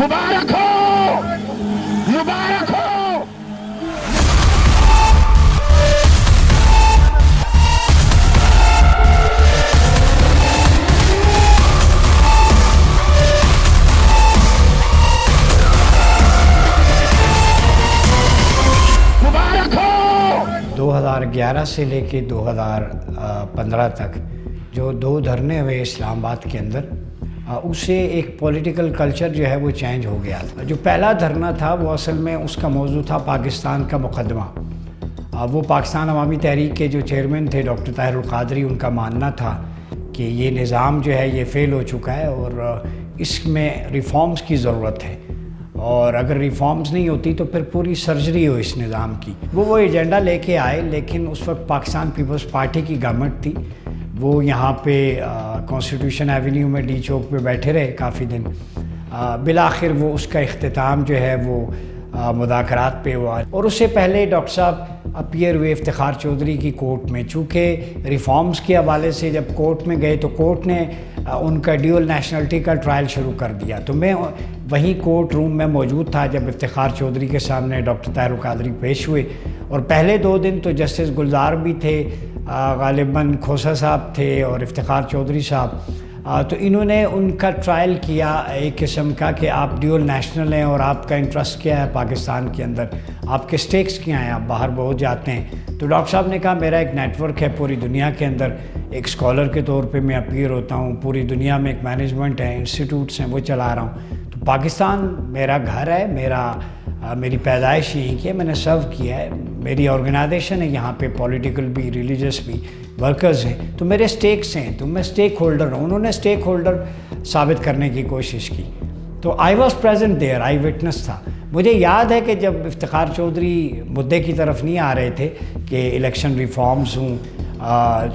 मुबारक हो, मुबारक हो। मुबारक हो। 2011 से लेके 2015 तक जो 2 धरने हुए इस्लामाबाद के अंदर, उससे एक पॉलिटिकल कल्चर जो है वो चेंज हो गया था। जो पहला धरना था वो असल में उसका मौजू था पाकिस्तान का मुकदमा। वो पाकिस्तान अवामी तहरीक के जो चेयरमैन थे डॉक्टर ताहिरुल क़ादरी, उनका मानना था कि ये निज़ाम जो है ये फ़ेल हो चुका है और इसमें रिफ़ॉर्म्स की ज़रूरत है, और अगर रिफ़ॉर्म्स नहीं होती तो फिर पूरी सर्जरी हो इस निज़ाम की। वो एजेंडा लेके आए, लेकिन उस वक्त पाकिस्तान पीपल्स पार्टी की गवर्नमेंट थी। वो यहाँ पे कॉन्स्टिट्यूशन एवेन्यू में डी चौक पे बैठे रहे काफ़ी दिन। बिलाखिर वो उसका इख्तिताम जो है वो मुज़ाकरात पे हुआ, और उससे पहले डॉक्टर साहब अपीयर हुए इफ्तिखार चौधरी की कोर्ट में। चूँकि रिफ़ॉर्म्स के हवाले से जब कोर्ट में गए तो कोर्ट ने उनका ड्यूअल नेशनलिटी का ट्रायल शुरू कर दिया। तो मैं वहीं कोर्ट रूम में मौजूद था जब इफ्तिखार चौधरी के सामने डॉक्टर ताहिरुल क़ादरी पेश हुए, और पहले 2 दिन तो जस्टिस गुलजार भी थे, गालिबन खोसा साहब थे और इफ्तिखार चौधरी साहब। तो इन्होंने उनका ट्रायल किया एक किस्म का कि आप ड्यूअल नेशनल हैं और आपका इंटरेस्ट क्या है पाकिस्तान के अंदर, आपके स्टेक्स क्या हैं, आप बाहर बहुत जाते हैं। तो डॉक्टर साहब ने कहा मेरा एक नेटवर्क है पूरी दुनिया के अंदर, एक स्कॉलर के तौर पे मैं अपीयर होता हूँ, पूरी दुनिया में एक मैनेजमेंट है, इंस्टीट्यूट्स हैं, वो चला रहा हूँ। तो पाकिस्तान मेरा घर है, मेरी पैदाइश यहीं की है, मैंने सर्व किया है, मेरी ऑर्गेनाइजेशन है यहाँ पे, पॉलिटिकल भी, रिलीजियस भी, वर्कर्स हैं, तो मेरे स्टेक्स हैं, तो मैं स्टेक होल्डर हूँ। उन्होंने स्टेक होल्डर साबित करने की कोशिश की। तो I was present there, I witness था। मुझे याद है कि जब इफ्तिखार चौधरी मुद्दे की तरफ नहीं आ रहे थे कि इलेक्शन रिफॉर्म्स हूँ,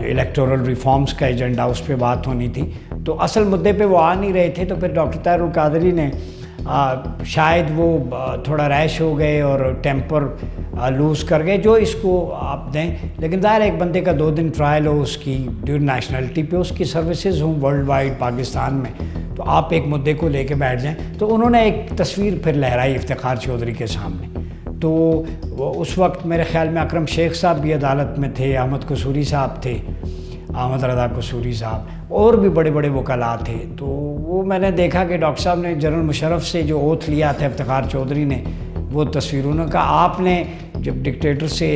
इलेक्टोरल रिफॉर्म्स का एजेंडा उस पर बात होनी थी, तो असल मुद्दे पे वो आ नहीं रहे थे। तो फिर डॉक्टर ताहिरुल क़ादरी ने शायद वो थोड़ा रैश हो गए और टेम्पर लूज़ कर गए, जो इसको आप दें, लेकिन ज़ाहिर एक बंदे का 2 दिन ट्रायल हो उसकी ड्यूअल नेशनलिटी पे, उसकी सर्विसेज हों वर्ल्ड वाइड पाकिस्तान में, तो आप एक मुद्दे को लेके बैठ जाएं। तो उन्होंने एक तस्वीर फिर लहराई इफ्तिखार चौधरी के सामने। तो उस वक्त मेरे ख़्याल में अकरम शेख साहब भी अदालत में थे, अहमद कसूरी साहब थे, अहमद रज़ा कसूरी साहब, और भी बड़े बड़े वकला थे। तो वो मैंने देखा कि डॉक्टर साहब ने जनरल मुशर्रफ से जो ओथ लिया था इफ्तिखार चौधरी ने, वो तस्वीरों ने कहा आपने जब डिक्टेटर से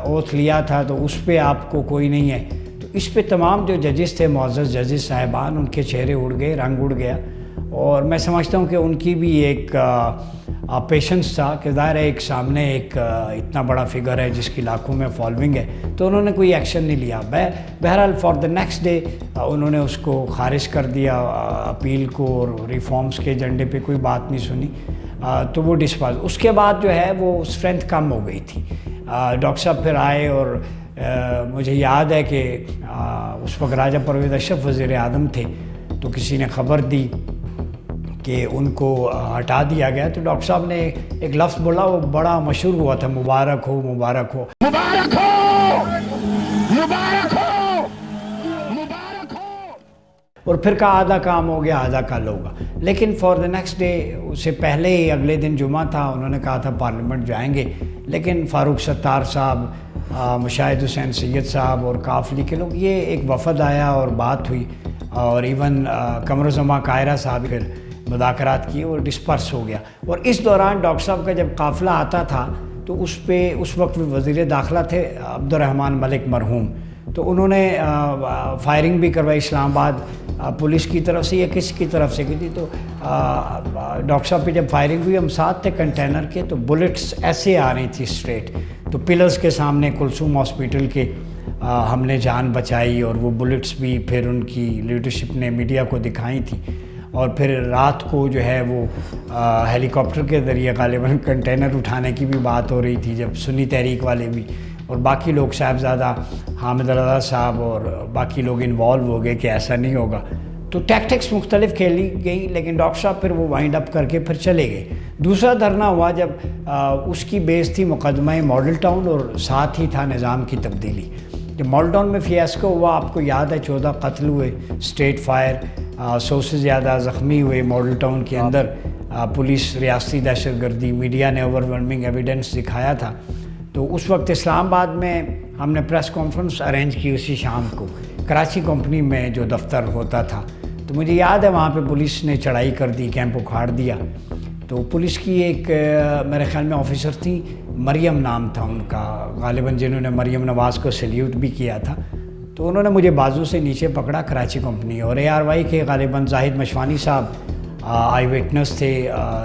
ओथ लिया था तो उस पर आपको कोई नहीं है। तो इस पे तमाम जो जजेस थे, मुअज़्ज़ज़ जजेस साहिबान, उनके चेहरे उड़ गए, रंग उड़ गया। और मैं समझता हूँ कि उनकी भी एक पेशेंस था कि ज़ाहिर है एक सामने एक इतना बड़ा फिगर है जिसकी लाखों में फॉलोइंग है, तो उन्होंने कोई एक्शन नहीं लिया। बहरहाल फॉर द नेक्स्ट डे उन्होंने उसको खारिज कर दिया, अपील को, और रिफॉर्म्स के एजेंडे पे कोई बात नहीं सुनी। तो वो डिस्पाज, उसके बाद जो है वो स्ट्रेंथ कम हो गई थी। डॉक्टर साहब फिर आए और मुझे याद है कि उस वक्त राजा परवेज़ अशरफ वज़ीर आज़म थे, तो किसी ने ख़बर दी कि उनको हटा दिया गया। तो डॉक्टर साहब ने एक लफ्ज़ बोला, वो बड़ा मशहूर हुआ था, मुबारक हो, मुबारक हो, मुबारक हो, मुबारक हो, मुबारक हो। और फिर कहा आधा काम हो गया, आधा कल होगा। लेकिन फॉर द नेक्स्ट डे, उससे पहले ही अगले दिन जुमा था, उन्होंने कहा था पार्लियामेंट जाएंगे, लेकिन फ़ारूक सत्तार साहब, मुशाहिद हुसैन सैयद साहब और काफली के लोग, ये एक वफ़द आया और बात हुई, और इवन कमरुज़्ज़मा कायरा साहब फिर मुज़ाकरात किए और डिस्पर्स हो गया। और इस दौरान डॉक्टर साहब का जब काफ़िला आता था तो उस वक्त वज़ीर दाखिला थे अब्दुर्रहमान मलिक मरहूम, तो उन्होंने फायरिंग भी करवाई इस्लामाबाद पुलिस की तरफ से या किसी की तरफ से की थी। तो डॉक्टर साहब पे जब फायरिंग हुई, हम साथ थे कंटेनर के, तो बुलेट्स ऐसे आ रही थी स्ट्रेट, तो पिलर्स के सामने कुलसूम हॉस्पिटल के हमने जान बचाई, और वो बुलेट्स भी फिर उनकी लीडरशिप ने मीडिया को दिखाई थी। और फिर रात को जो है वो हेलीकॉप्टर के ज़रिए गालिबन कंटेनर उठाने की भी बात हो रही थी, जब सुन्नी तहरीक वाले भी और बाकी लोग, साहबज़ादा हामिद रज़ा साहब और बाकी लोग इन्वॉल्व हो गए कि ऐसा नहीं होगा। तो टैक्टिक्स मुख्तलिफ खेली गई, लेकिन डॉक्टर साहब फिर वो वाइंड अप करके फिर चले गए। दूसरा धरना हुआ जब उसकी बेस थी मुकदमा मॉडल टाउन, और साथ ही था निज़ाम की तब्दीली। जब मॉडल टाउन में फियास्को हुआ, आपको याद है 14 कत्ल हुए, स्टेट फायर, 100 से ज़्यादा ज़ख्मी हुए मॉडल टाउन के अंदर, पुलिस रियासती दहशत गर्दी, मीडिया ने ओवरवेलमिंग एविडेंस दिखाया था। तो उस वक्त इस्लामाबाद में हमने प्रेस कॉन्फ्रेंस अरेंज की उसी शाम को, कराची कंपनी में जो दफ्तर होता था। तो मुझे याद है वहाँ पे पुलिस ने चढ़ाई कर दी, कैंप उखाड़ दिया। तो पुलिस की एक मेरे ख्याल में ऑफिसर थी, मरियम नाम था उनका गालिबन, जिन्होंने मरियम नवाज़ को सल्यूट भी किया था। तो उन्होंने मुझे बाजू से नीचे पकड़ा, कराची कंपनी, और ARY के गालिबन जाहिद मशवानी साहब आई विटनेस थे,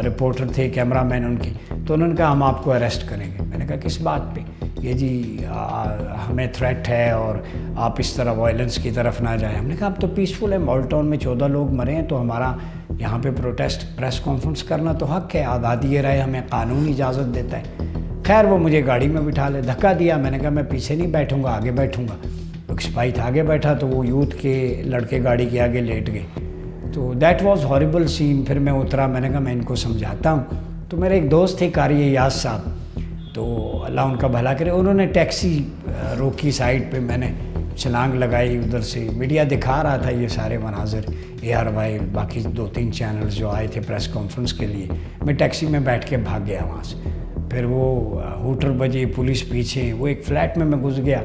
रिपोर्टर थे, कैमरामैन उनके। तो उन्होंने कहा हम आपको अरेस्ट करेंगे। मैंने कहा किस बात पे? ये जी हमें थ्रेट है और आप इस तरह वायलेंस की तरफ ना जाएं। हमने कहा अब तो पीसफुल है, मॉल टाउन में 14 लोग मरे हैं, तो हमारा यहाँ पे प्रोटेस्ट प्रेस कॉन्फ्रेंस करना तो हक़ है, आज़ादी राय हमें कानून इजाज़त देता है। खैर वो मुझे गाड़ी में बिठा ले, धक्का दिया। मैंने कहा मैं पीछे नहीं बैठूँगा, आगे बैठूँगा। एक सिपाही था, आगे बैठा, तो वो यूथ के लड़के गाड़ी के आगे लेट गए। तो दैट वाज हॉरिबल सीन। फिर मैं उतरा, मैंने कहा मैं इनको समझाता हूँ। तो मेरे एक दोस्त थे कारी याज साहब, तो अल्लाह उनका भला करे, उन्होंने टैक्सी रोकी साइड पे, मैंने छलांग लगाई उधर से। मीडिया दिखा रहा था ये सारे मनाजिर, ARY बाकी 2-3 चैनल्स जो आए थे प्रेस कॉन्फ्रेंस के लिए। मैं टैक्सी में बैठ के भाग गया वहाँ से। फिर वो हूटर बजे, पुलिस पीछे, वो एक फ़्लैट में मैं घुस गया।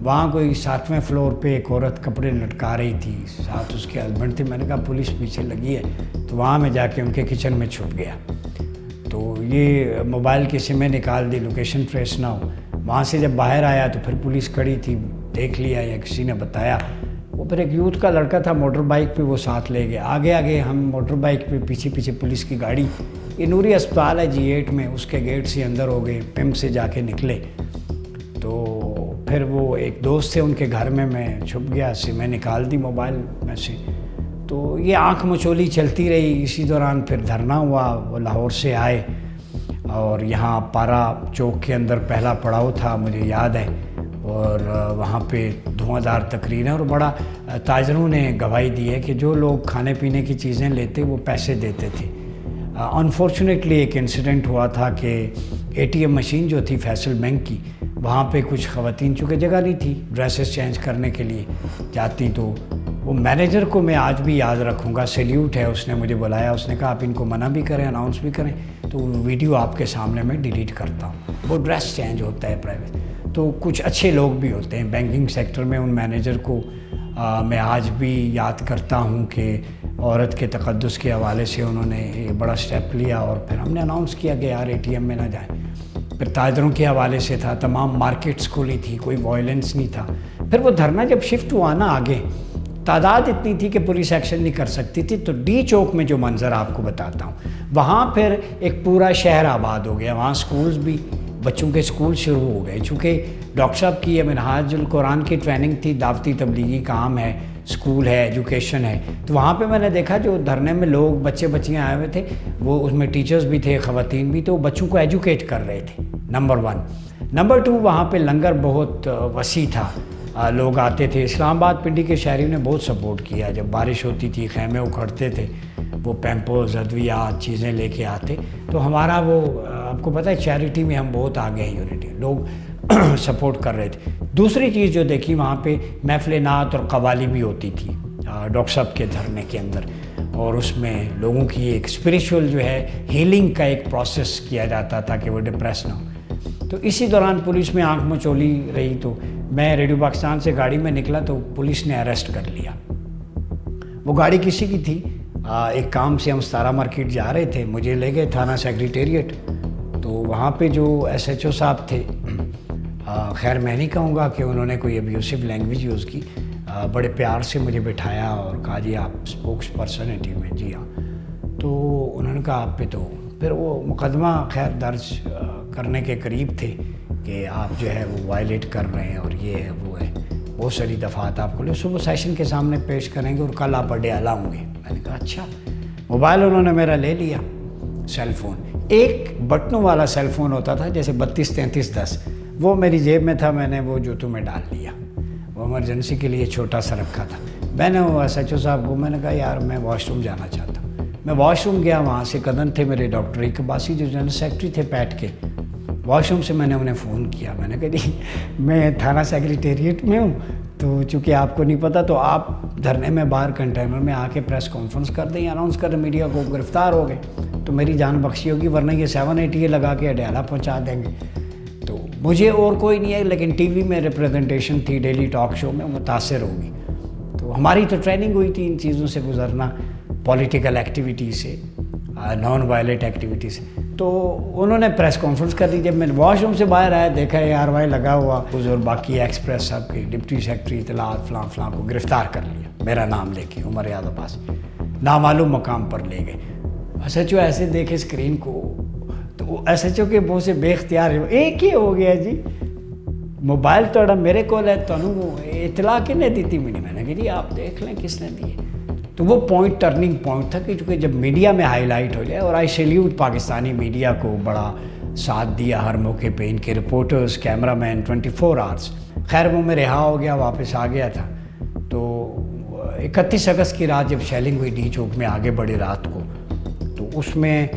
वहाँ कोई 7वें फ्लोर पे एक औरत कपड़े लटका रही थी, साथ उसके हस्बैंड थे। मैंने कहा पुलिस पीछे लगी है। तो वहाँ मैं जाके उनके किचन में छुप गया। तो ये मोबाइल की सिमें निकाल दी, लोकेशन ट्रेस ना हो। वहाँ से जब बाहर आया तो फिर पुलिस खड़ी थी, देख लिया या किसी ने बताया। वो फिर एक यूथ का लड़का था मोटर बाइक पे, वो साथ ले गया। आगे आगे हम मोटर बाइक पे, पीछे पीछे पुलिस की गाड़ी। ये नूरी अस्पताल है G8 में, उसके गेट से अंदर हो गए, पिम से जाके निकले। तो फिर वो एक दोस्त थे उनके घर में मैं छुप गया, सिमें निकाल दी मोबाइल में से। तो ये आँख मचोली चलती रही। इसी दौरान फिर धरना हुआ, वो लाहौर से आए और यहाँ पारा चौक के अंदर पहला पड़ाव था, मुझे याद है। और वहाँ पे धुआंधार तकरीर है और बड़ा ताजरों ने गवाही दी है कि जो लोग खाने पीने की चीज़ें लेते वो पैसे देते थे। अनफॉर्चुनेटली एक इंसिडेंट हुआ था कि ATM मशीन जो थी फैसल बैंक की, वहाँ पे कुछ ख़वातीन, चूँकि जगह नहीं थी ड्रेसेस चेंज करने के लिए जाती, तो वो मैनेजर को मैं आज भी याद रखूँगा, सैल्यूट है, उसने मुझे बुलाया। उसने कहा आप इनको मना भी करें, अनाउंस भी करें, तो वीडियो आपके सामने मैं डिलीट करता हूँ। वो ड्रेस चेंज होता है प्राइवेट। तो कुछ अच्छे लोग भी होते हैं बैंकिंग सेक्टर में। उन मैनेजर को मैं आज भी याद करता हूँ कि औरत के तक़द्दुस के हवाले से उन्होंने एक बड़ा स्टेप लिया और फिर हमने अनाउंस किया कि यार ATM में ना जाएं। फिर ताजरों के हवाले से था, तमाम मार्केट्स खुली थी, कोई वायलेंस नहीं था। फिर वो धरना जब शिफ्ट हुआ ना आगे, तादाद इतनी थी कि पुलिस एक्शन नहीं कर सकती थी। तो D चौक में जो मंज़र आपको बताता हूँ, वहाँ फिर एक पूरा शहर आबाद हो गया। वहाँ स्कूल्स भी, बच्चों के स्कूल शुरू हो गए। चूँकि डॉक्टर साहब की ये मिनहाजुल कुरान की ट्रेनिंग थी, दावती तबलीगी काम है, स्कूल है, एजुकेशन है। तो वहाँ पे मैंने देखा जो धरने में लोग, बच्चे बच्चियाँ आए हुए थे, वो उसमें टीचर्स भी थे, ख़वातीन भी, तो बच्चों को एजुकेट कर रहे थे, नंबर 1। नंबर 2, वहाँ पे लंगर बहुत वसी था, लोग आते थे। इस्लामाबाद पिंडी के शहरियों ने बहुत सपोर्ट किया। जब बारिश होती थी, खैमे उखड़ते थे, वो पैम्पर्स, अद्वियात, चीज़ें लेके आते। तो हमारा वो, आपको पता है चैरिटी में हम बहुत आगे हैं, यूनिटी, लोग सपोर्ट कर रहे थे। दूसरी चीज़ जो देखी, वहाँ पे महफ़िल नात और कवाली भी होती थी डॉक्टर साहब के धरने के अंदर, और उसमें लोगों की एक स्पिरिचुअल जो है हीलिंग का एक प्रोसेस किया जाता था कि वो डिप्रेस ना हो। तो इसी दौरान पुलिस में आंख मचोली रही। तो मैं रेडियो पाकिस्तान से गाड़ी में निकला तो पुलिस ने अरेस्ट कर लिया। वो गाड़ी किसी की थी, एक काम से हम सतारा मार्केट जा रहे थे, मुझे ले गए थाना सेक्रेटेरिएट। तो वहाँ पे जो SHO साहब थे, खैर मैं नहीं कहूँगा कि उन्होंने कोई अब्यूसिव लैंग्वेज यूज़ की, बड़े प्यार से मुझे बिठाया और कहा जी आप स्पोक्स पर्सन हैं टीम में? जी हाँ। तो उन्होंने कहा आप पे तो फिर वो मुकदमा खैर दर्ज करने के करीब थे कि आप जो है वो वायलेट कर रहे हैं और ये है वो है, बहुत सारी दफ़ात आपको ले सुबह सेशन के सामने पेश करेंगे और कल आप अडयाला होंगे। मैंने कहा अच्छा। मोबाइल उन्होंने मेरा ले लिया, सेल फ़ोन, एक बटनों वाला सेल फ़ोन होता था जैसे 32-33-10, वो मेरी जेब में था, मैंने वो जूतों में डाल लिया। वो इमरजेंसी के लिए छोटा सा रखा था। मैंने वो SHO साहब को मैंने कहा यार मैं वॉशरूम जाना चाहता हूँ। मैं वॉशरूम गया, वहाँ से कदम थे मेरे डॉक्टर इकबासी जो जनरल सेक्रेटरी थे पैट के, واش روم سے میں نے انہیں فون کیا, میں نے کہا جی میں تھانہ سیکریٹریٹ میں ہوں, تو چونکہ آپ کو نہیں پتہ تو آپ دھرنے میں باہر کنٹینر میں آ کے پریس کانفرنس کر دیں, اناؤنس کر دیں میڈیا کو, گرفتار ہو گئے تو میری جان بخشی ہوگی, ورنہ یہ 780 لگا کے اڈیالہ پہنچا دیں گے. تو مجھے اور کوئی نہیں ہے, لیکن ٹی وی میں ریپریزنٹیشن تھی, ڈیلی ٹاک شو میں متاثر ہوگی. تو ہماری تو ٹریننگ ہوئی تھی ان چیزوں سے گزرنا, پولیٹیکل ایکٹیویٹی سے, نان وائلنٹ ایکٹیویٹی سے. تو انہوں نے پریس کانفرنس کر دی. جب میں واش روم سے باہر آیا دیکھا ARY لگا ہوا, اور باقی ایکسپریس صاحب کے ڈپٹی سیکرٹری اطلاعات فلاں فلاں کو گرفتار کر لیا, میرا نام لے کے عمر یاد عباس, نامعلوم مقام پر لے گئے. SHO ایسے دیکھے اسکرین کو تو SHO کے منہ سے بے اختیار ایک ہی ہو گیا جی, موبائل توڑا میرے کو ہے, تمہیں اطلاع کنے دی تھی؟ میں نے کہا جی آپ دیکھ لیں کس نے دی ہے. تو وہ پوائنٹ ٹرننگ پوائنٹ تھا کہ چونکہ جب میڈیا میں ہائی لائٹ ہو جائے, اور آئی سیلیوٹ پاکستانی میڈیا کو, بڑا ساتھ دیا ہر موقع پہ, ان کے رپورٹرز, کیمرہ مین 24 آورس. خیر وہ میں رہا ہو گیا, واپس آ گیا تھا. تو 31 اگست کی رات جب شیلنگ ہوئی ڈی چوک میں آگے بڑھی رات کو, تو اس میں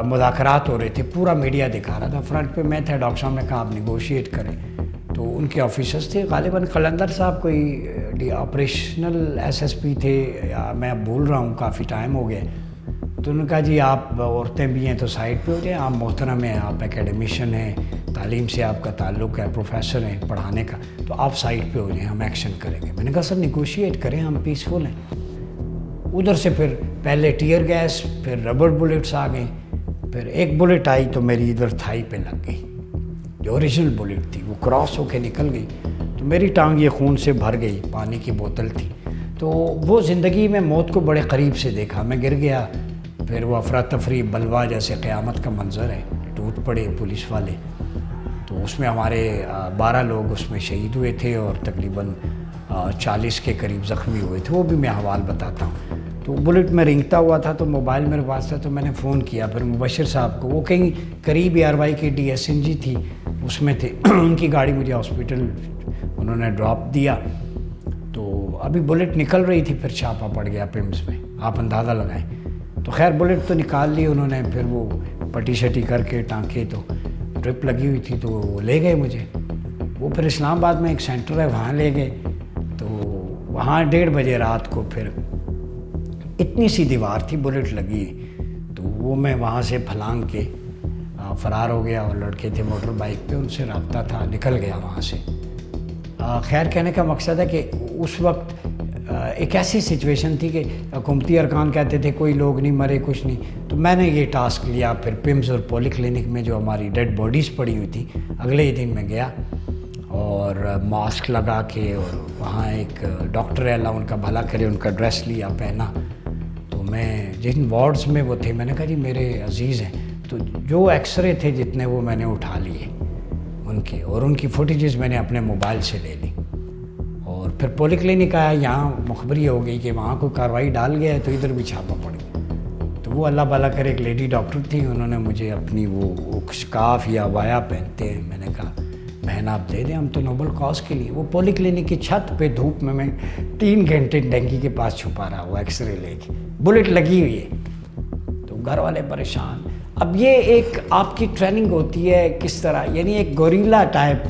مذاکرات ہو رہے تھے, پورا میڈیا دکھا رہا تھا, فرنٹ پہ میں تھا. ڈاکٹر صاحب نے کہا آپ نیگوشیٹ کریں. تو ان کے آفیسرز تھے, غالباً قلندر صاحب کوئی آپریشنل SSP تھے, یا میں اب بھول رہا ہوں, کافی ٹائم ہو گیا. تو انہوں نے کہا جی آپ عورتیں بھی ہیں تو سائڈ پہ ہو جائیں, آپ محترم ہیں, آپ اکیڈمیشین ہیں, تعلیم سے آپ کا تعلق ہے, پروفیسر ہیں پڑھانے کا, تو آپ سائڈ پہ ہو جائیں, ہم ایکشن کریں گے. میں نے کہا سر نیگوشیٹ کریں, ہم پیسفل ہیں. ادھر سے پھر پہلے ٹیئر گیس, پھر ربڑ بلٹس آ گئیں. پھر ایک بلٹ آئی تو میری ادھر تھائی پہ لگ گئی, جو اوریجنل بلٹ تھی, وہ کراس ہو کے نکل گئی. تو میری ٹانگ یہ خون سے بھر گئی, پانی کی بوتل تھی. تو وہ زندگی میں موت کو بڑے قریب سے دیکھا. میں گر گیا, پھر وہ افراتفری بلوا جیسے قیامت کا منظر ہے, ٹوٹ پڑے پولیس والے. تو اس میں ہمارے 12 لوگ اس میں شہید ہوئے تھے, اور تقریباً 40 کے قریب زخمی ہوئے تھے. وہ بھی میں حوال بتاتا ہوں. تو بلٹ میں رینگتا ہوا تھا, تو موبائل میرے پاس تھا, تو میں نے فون کیا پھر مبشر صاحب کو. وہ کہیں قریب ARY کی DSNG تھی, اس میں تھے. ان کی گاڑی مجھے ہاسپٹل انہوں نے ڈراپ دیا. تو ابھی بلٹ نکل رہی تھی, پھر چھاپا پڑ گیا PIMS میں, آپ اندازہ لگائیں. تو خیر بلٹ تو نکال لی انہوں نے, پھر وہ پٹی شٹی کر کے ٹانکے, تو ڈرپ لگی ہوئی تھی, تو لے گئے مجھے. وہ پھر اسلام آباد میں ایک سینٹر ہے, وہاں لے گئے. تو وہاں 1:30 بجے رات کو پھر اتنی سی دیوار تھی, بلٹ لگی, تو وہ میں وہاں سے پھلانگ کے فرار ہو گیا. اور لڑکے تھے موٹر بائک پہ, ان سے رابطہ تھا, نکل گیا وہاں سے. خیر کہنے کا مقصد ہے کہ اس وقت ایک ایسی سچویشن تھی کہ حکومتی ارکان کہتے تھے کوئی لوگ نہیں مرے, کچھ نہیں. تو میں نے یہ ٹاسک لیا. پھر PIMS اور پولی کلینک میں جو ہماری ڈیڈ باڈیز پڑی ہوئی تھی, اگلے ہی دن میں گیا اور ماسک لگا کے, اور وہاں ایک ڈاکٹر ہے, اللہ ان کا بھلا کرے, ان کا ڈریس لیا, پہنا. تو میں جن وارڈز میں وہ تھے, میں نے کہا جی میرے عزیز ہیں. تو جو ایکس رے تھے جتنے, وہ میں نے اٹھا لیے ان کے, اور ان کی فوٹیجز میں نے اپنے موبائل سے لے لی. اور پھر پولی کلینک آیا, یہاں مخبری ہو گئی کہ وہاں کوئی کارروائی ڈال گیا ہے, تو ادھر بھی چھاپا پڑ گیا. تو وہ اللہ بھلا کرے ایک لیڈی ڈاکٹر تھی, انہوں نے مجھے اپنی وہ اسکارف یا وایا پہنتے ہیں, میں نے کہا بہن آپ دے دیں, ہم تو نوبل کاز کے لیے. وہ پولی کلینک کی چھت پہ دھوپ میں 3 گھنٹے ڈینگی کے پاس چھپا رہا, وہ ایکس رے لے کے, بلٹ لگی ہوئی ہے. تو گھر والے پریشان. اب یہ ایک آپ کی ٹریننگ ہوتی ہے کس طرح, یعنی ایک گوریلا ٹائپ,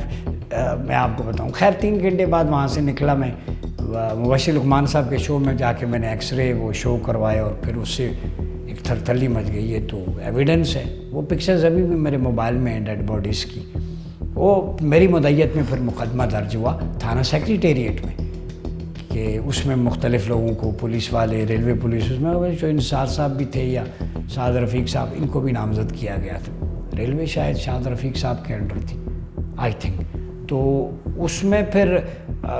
میں آپ کو بتاؤں. خیر 3 گھنٹے بعد وہاں سے نکلا میں, مبشر لقمان صاحب کے شو میں جا کے میں نے ایکس رے وہ شو کروائے, اور پھر اس سے ایک تھرتھلی مچ گئی. یہ تو ایویڈنس ہے, وہ پکچرز ابھی بھی میرے موبائل میں ہیں ڈیڈ باڈیز کی. وہ میری مدعیت میں پھر مقدمہ درج ہوا تھانہ سیکریٹریٹ میں, کہ اس میں مختلف لوگوں کو, پولیس والے, ریلوے پولیس, اس میں جو انصار صاحب بھی تھے, یا شاد رفیق صاحب, ان کو بھی نامزد کیا گیا تھا. ریلوے شاید شاد رفیق صاحب کے انڈر تھی آئی تھنک. تو اس میں پھر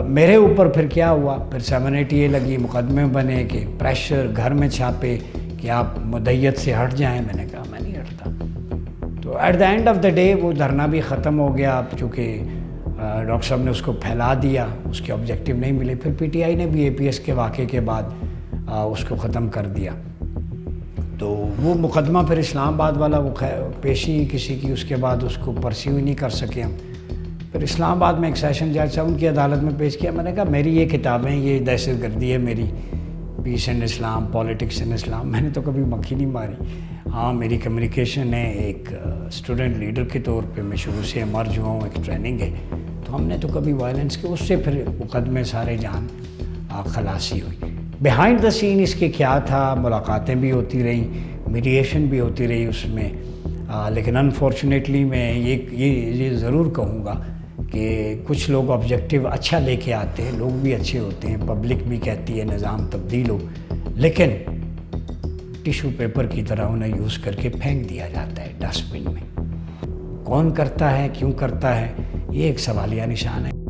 میرے اوپر پھر کیا ہوا, پھر 780 لگی, مقدمے بنے کہ پریشر, گھر میں چھاپے کہ آپ مدعیت سے ہٹ جائیں. میں نے کہا میں نہیں ہٹتا. تو at the end of the day وہ دھرنا بھی ختم ہو گیا, چونکہ ڈاکٹر صاحب نے اس کو پھیلا دیا, اس کے آبجیکٹیو نہیں ملے. پھر PTI نے بھی APS کے واقعے کے بعد اس کو ختم کر دیا. تو وہ مقدمہ پھر اسلام آباد والا وہ پیشی کسی کی, اس کے بعد اس کو پرسیو نہیں کر سکے ہم. پھر اسلام آباد میں ایک سیشن جج صاحب ان کی عدالت میں پیش کیا. میں نے کہا میری یہ کتابیں, یہ دہشت گردی ہے میری, peace and Islam, politics and Islam, میں نے تو کبھی مکھی نہیں ماری۔ ہاں میری کمیونیکیشن ہے، ایک اسٹوڈنٹ لیڈر کے طور پہ میں شروع سے امرج ہوا ہوں، ایک ٹریننگ ہے، تو ہم نے تو کبھی وائلنس کے، اس سے پھر مقدمے سارے جان خلاصی ہوئی۔ بیہائنڈ دا سین اس کے کیا تھا، ملاقاتیں بھی ہوتی رہیں، میڈیشن بھی ہوتی رہی اس میں، لیکن انفارچونیٹلی میں یہ ضرور کہوں گا کہ کچھ لوگ آبجیکٹیو اچھا لے کے آتے ہیں، لوگ بھی اچھے ہوتے ہیں، پبلک بھی کہتی ہے نظام تبدیل ہو، لیکن ٹیشو پیپر کی طرح انہیں یوز کر کے پھینک دیا جاتا ہے ڈسٹ بن میں۔ کون کرتا ہے، کیوں کرتا ہے، یہ ایک سوالیہ نشان ہے۔